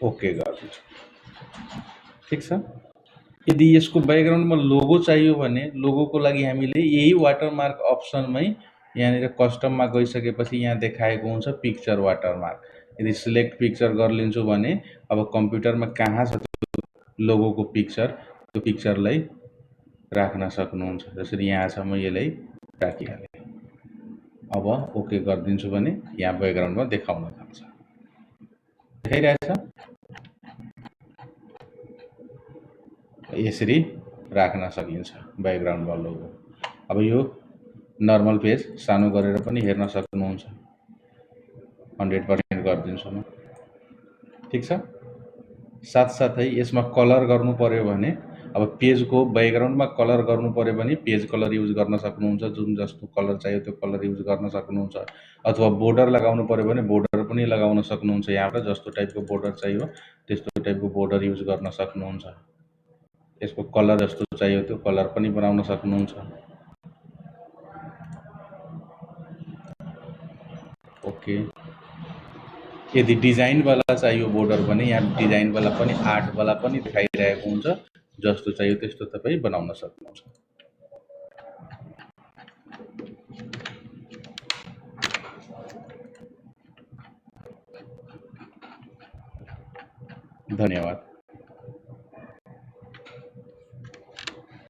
Okay गरिदिन्छु। ठिक छ। यदि यसको ब्याकग्राउन्डमा लोगो चाहियो भने लोगोको लागि हामीले यही वाटरमार्क अप्सनमै यहाँनिर कस्टममा गइसकेपछि यहाँ देखाएको हुन्छ पिक्चर वाटरमार्क। यदि सिलेक्ट पिक्चर गरिलिन्छु भने अब कम्प्युटरमा कहाँ छ त्यो लोगोको पिक्चर, त्यो पिक्चरलाई राख्न सक्नुहुन्छ। जसरी यहाँ छ, म यसलाई राखिहालेँ। अब ओके गरिदिन्छु भने यहाँ ब्याकग्राउन्डमा देखाउन थाल्छ। देखाइरहेछ। यसरी राख्न सकिन्छ ब्याकग्राउन्डमा लोगो। अब यो नर्मल पेज सानो गरेर पनि हेर्न सक्नुहुन्छ। 100% गरिदिन्छु म। ठिक छ। साथसाथै यसमा कलर गर्नु पर्यो भने अब पेजको ब्याकग्राउन्डमा कलर गर्नु पर्यो भने पेज कलर युज गर्न सक्नुहुन्छ। जुन जस्तो कलर चाहियो त्यो कलर युज गर्न सक्नुहुन्छ। अथवा बोर्डर लगाउनु पर्यो भने बोर्डर पनि लगाउन सक्नुहुन्छ। यहाँबाट जस्तो टाइपको बोर्डर चाहियो त्यस्तो टाइपको बोर्डर युज गर्न सक्नुहुन्छ। यसको कलर जस्तो चाहियो त्यो कलर पनि बनाउन सक्नुहुन्छ। ओके। यदि डिजाइनवाला चाहियो बोर्डर भने यहाँ डिजाइनवाला पनि आर्टवाला पनि देखाइरहेको हुन्छ। जस्तो चाहियो त्यस्तो तपाईँ बनाउन सक्नुहुन्छ। धन्यवाद।